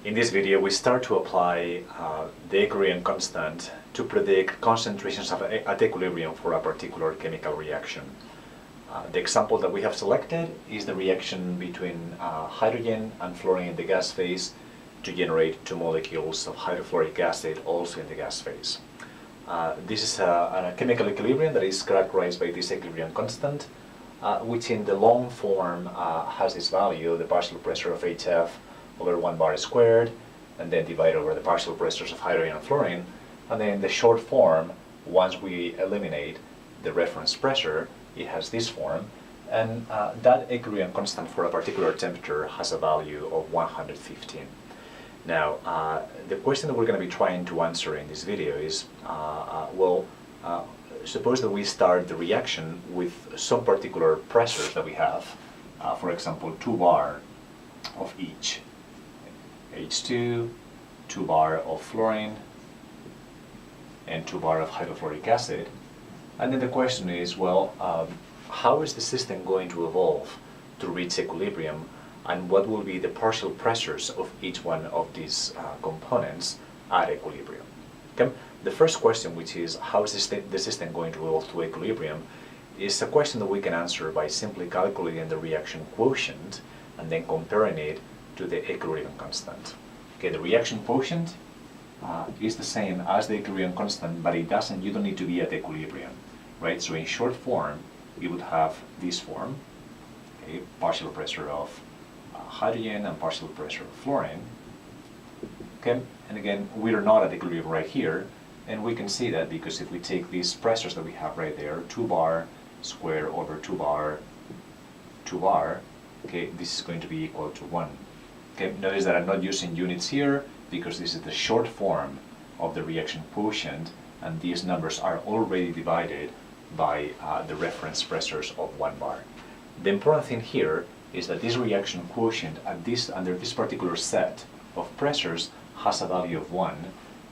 In this video, we start to apply the equilibrium constant to predict concentrations at equilibrium for a particular chemical reaction. The example that we have selected is the reaction between hydrogen and fluorine in the gas phase to generate two molecules of hydrofluoric acid also in the gas phase. This is a chemical equilibrium that is characterized by this equilibrium constant, which in the long form has this value, the partial pressure of HF over 1 bar squared, and then divided over the partial pressures of hydrogen and fluorine. And then in the short form, once we eliminate the reference pressure, it has this form, and that equilibrium constant for a particular temperature has a value of 115. Now, the question that we're going to be trying to answer in this video is, suppose that we start the reaction with some particular pressures that we have, for example, 2 bar of each. H2, 2 bar of fluorine, and 2 bar of hydrofluoric acid. And then the question is, how is the system going to evolve to reach equilibrium, and what will be the partial pressures of each one of these components at equilibrium? Okay? The first question, which is how is the system going to evolve to equilibrium, is a question that we can answer by simply calculating the reaction quotient and then comparing it to the equilibrium constant. Okay, the reaction quotient is the same as the equilibrium constant, but you don't need to be at equilibrium, right? So in short form, you would have this form, okay, partial pressure of hydrogen and partial pressure of fluorine. Okay, and again, we are not at equilibrium right here, and we can see that because if we take these pressures that we have right there, 2 bar squared over 2 bar, 2 bar, okay, this is going to be equal to 1. Okay, notice that I'm not using units here because this is the short form of the reaction quotient, and these numbers are already divided by the reference pressures of 1 bar. The important thing here is that this reaction quotient under this particular set of pressures has a value of 1,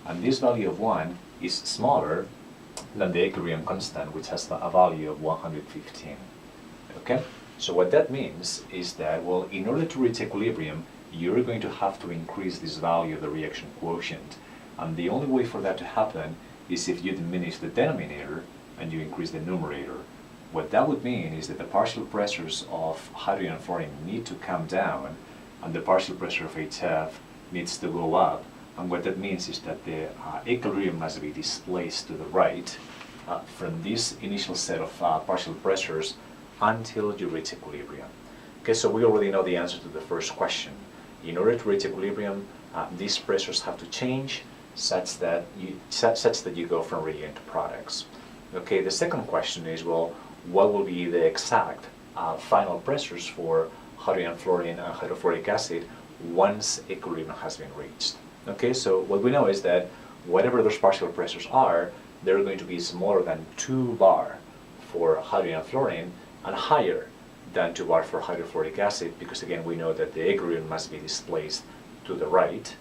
and this value of 1 is smaller than the equilibrium constant, which has a value of 115. Okay? So what that means is that, in order to reach equilibrium, you're going to have to increase this value of the reaction quotient. And the only way for that to happen is if you diminish the denominator and you increase the numerator. What that would mean is that the partial pressures of hydrogen and fluorine need to come down, and the partial pressure of HF needs to go up. And what that means is that the equilibrium must be displaced to the right from this initial set of partial pressures until you reach equilibrium. Okay, so we already know the answer to the first question. In order to reach equilibrium, these pressures have to change such that you go from reagent to products. Okay, the second question is, what will be the exact final pressures for hydrogen, fluorine, and hydrofluoric acid once equilibrium has been reached? Okay, so what we know is that whatever those partial pressures are, they're going to be smaller than 2 bar for hydrogen and fluorine and higher than 2 bar for hydrofluoric acid, because again we know that the equilibrium must be displaced to the right,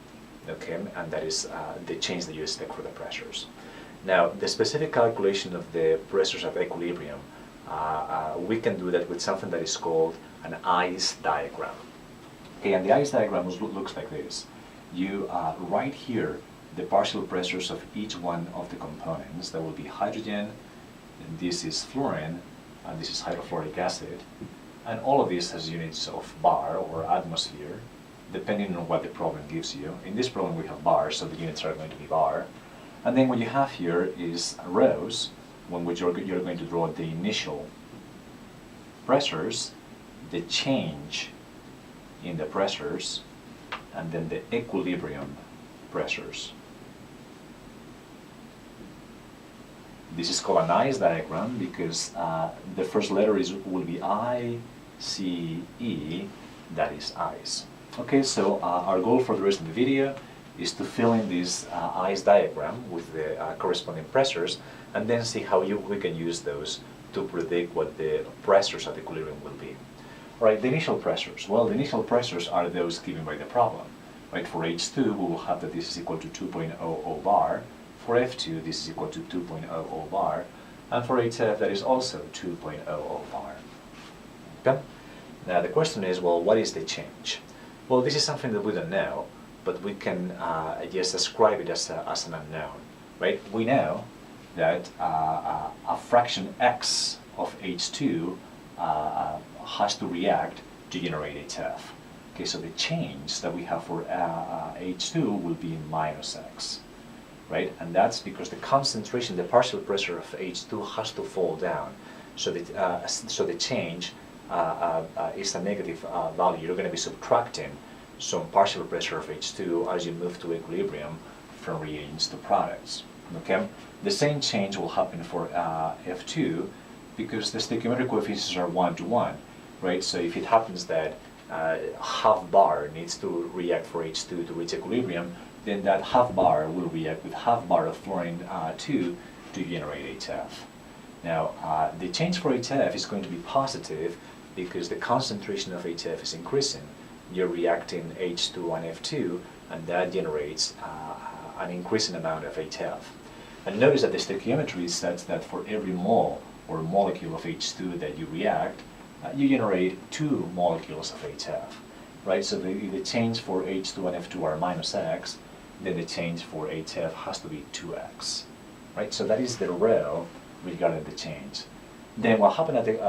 okay, and that is the change that you expect for the pressures. Now, the specific calculation of the pressures at equilibrium, we can do that with something that is called an ICE diagram. Okay, and the ICE diagram looks like this. You write here the partial pressures of each one of the components. That will be hydrogen, and this is fluorine, and this is hydrofluoric acid, and all of this has units of bar or atmosphere, depending on what the problem gives you. In this problem we have bars, so the units are going to be bar. And then what you have here is rows, on which you're going to draw the initial pressures, the change in the pressures, and then the equilibrium pressures. This is called an ICE diagram because the first letter will be I, C, E, that is ICE. Okay, so our goal for the rest of the video is to fill in this ICE diagram with the corresponding pressures, and then see how we can use those to predict what the pressures at equilibrium will be. All right, the initial pressures. The initial pressures are those given by the problem. Right, for H2, we will have that this is equal to 2.00 bar. For F2, this is equal to 2.00 bar. And for HF, that is also 2.00 bar. Okay? Now the question is, what is the change? This is something that we don't know. but we can just ascribe it as an unknown, right? We know that a fraction x of H2 has to react to generate HF. Okay, so the change that we have for H2 will be minus x, right? And that's because the concentration, the partial pressure of H2 has to fall down. So the change is a negative value. You're going to be subtracting some partial pressure of H2 as you move to equilibrium from reagents to products. Okay, the same change will happen for F2 because the stoichiometric coefficients are 1-to-1, right? So if it happens that half bar needs to react for H2 to reach equilibrium, then that half bar will react with half bar of fluorine 2 to generate HF. Now, the change for HF is going to be positive because the concentration of HF is increasing. You're reacting H2 and F2, and that generates an increasing amount of HF. And notice that the stoichiometry says that for every mole or molecule of H2 that you react, you generate 2 molecules of HF, right? So the change for H2 and F2 are minus x, then the change for HF has to be 2x, right? So that is the rho regarding the change. Then what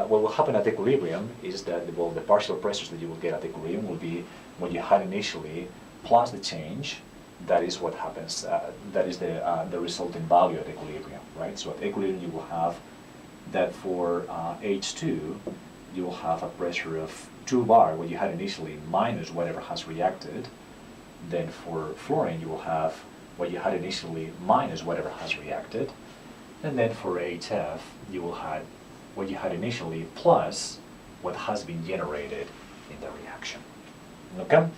will happen at equilibrium is that the partial pressures that you will get at equilibrium will be what you had initially plus the change. That is what happens. That is the resulting value at equilibrium, right? So at equilibrium you will have that for H2 you will have a pressure of 2 bar, what you had initially, minus whatever has reacted. Then for fluorine you will have what you had initially minus whatever has reacted. And then for HF you will have what you had initially plus what has been generated in the reaction. Okay? All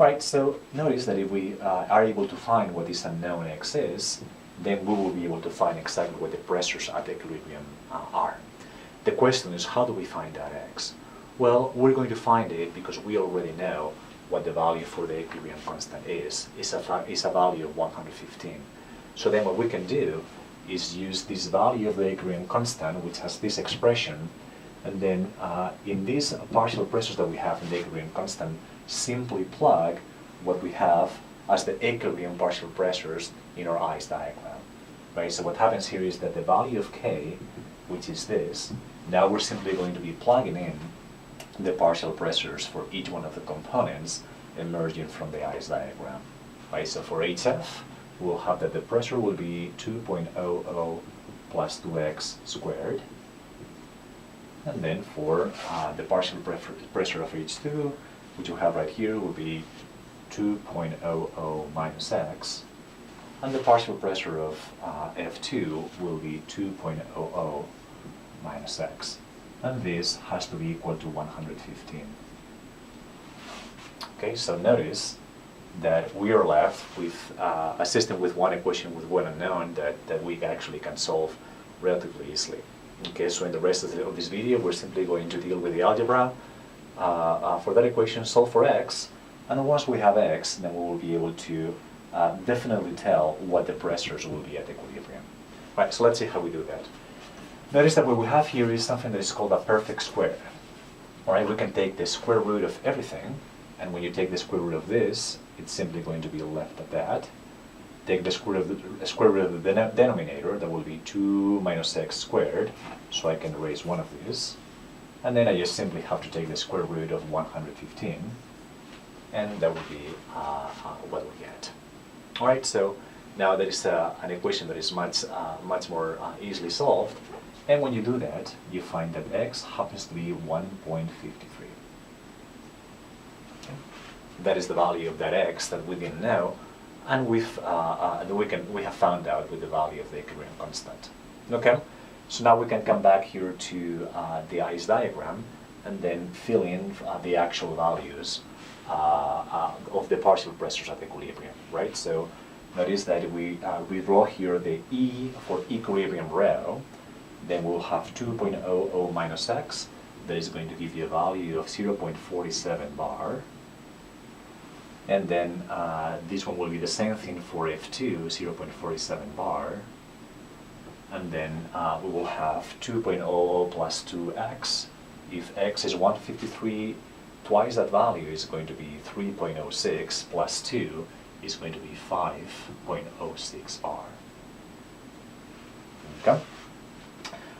right, so notice that if we are able to find what this unknown x is, then we will be able to find exactly what the pressures at equilibrium are. The question is, how do we find that x? Well, we're going to find it because we already know what the value for the equilibrium constant is. It's a value of 115. So then what we can do is use this value of the equilibrium constant, which has this expression, and then in these partial pressures that we have in the equilibrium constant, simply plug what we have as the equilibrium partial pressures in our Ice diagram, right? So what happens here is that the value of K, which is this, now we're simply going to be plugging in the partial pressures for each one of the components emerging from the Ice diagram, right? So for HF, we'll have that the pressure will be 2.00 plus 2x squared. And then for the partial pressure of H2, which we have right here, will be 2.00 minus x. And the partial pressure of F2 will be 2.00 minus x. And this has to be equal to 115. Okay, so notice that we are left with a system with one equation with one unknown that we actually can solve relatively easily. Okay, so in the rest of this video, we're simply going to deal with the algebra for that equation, solve for x, and once we have x, then we will be able to definitely tell what the pressures will be at equilibrium. Right, so let's see how we do that. Notice that what we have here is something that is called a perfect square. All right, we can take the square root of everything, and when you take the square root of this, it's simply going to be left at that. Take the square root of the denominator, that will be 2 minus x squared, so I can erase one of these. And then I just simply have to take the square root of 115, and that would be what we get. All right, so now that is an equation that is much more easily solved. And when you do that, you find that x happens to be 1.53. Okay. That is the value of that x that we didn't know, and we have found out with the value of the equilibrium constant. Okay, so now we can come back here to the Ice diagram and then fill in the actual values of the partial pressures at equilibrium, right? So notice that we draw here the E for equilibrium rho. Then we'll have 2.00 minus x. That is going to give you a value of 0.47 bar. And then this one will be the same thing for F2, 0.47 bar. And then we will have 2.00 plus 2x. If x is 153 twice that value is going to be 3.06 plus 2 is going to be 5.06 bar. Okay?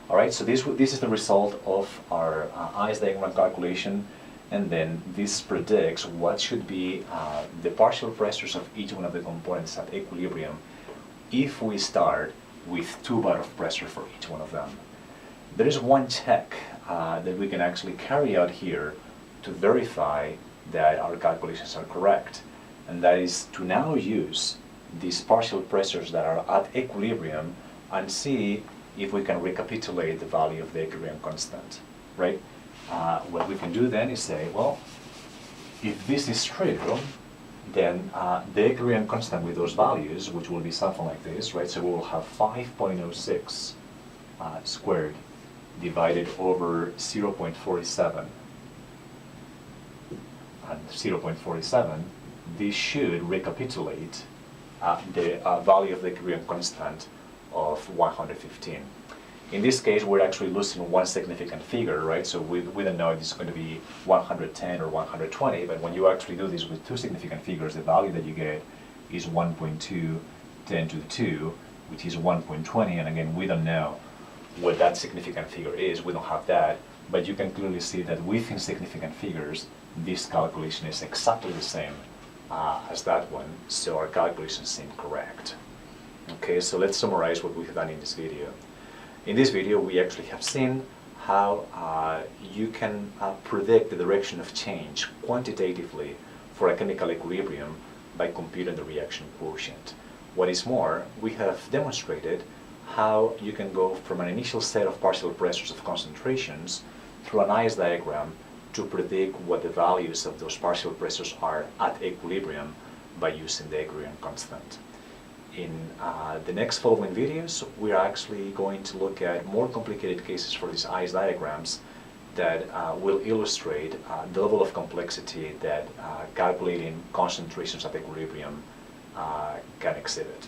All right, so this is the result of our ice diagram calculation, and then this predicts what should be the partial pressures of each one of the components at equilibrium if we start with 2 bar of pressure for each one of them. There is one check that we can actually carry out here to verify that our calculations are correct, and that is to now use these partial pressures that are at equilibrium and see if we can recapitulate the value of the equilibrium constant, right? What we can do then is say, well, if this is true, then the equilibrium constant with those values, which will be something like this, right? So we will have 5.06 squared divided over 0.47. And 0.47, this should recapitulate the value of the equilibrium constant of 115. In this case, we're actually losing one significant figure, right? So we don't know if it's going to be 110 or 120, but when you actually do this with two significant figures, the value that you get is 1.2 10 to the 2, which is 1.20, and again, we don't know what that significant figure is. We don't have that, but you can clearly see that within significant figures, this calculation is exactly the same as that one, so our calculations seem correct. Okay, so let's summarize what we have done in this video. In this video, we actually have seen how you can predict the direction of change quantitatively for a chemical equilibrium by computing the reaction quotient. What is more, we have demonstrated how you can go from an initial set of partial pressures of concentrations through an ice diagram to predict what the values of those partial pressures are at equilibrium by using the equilibrium constant. In the next following videos, we are actually going to look at more complicated cases for these ice diagrams that will illustrate the level of complexity that calculating concentrations at equilibrium can exhibit.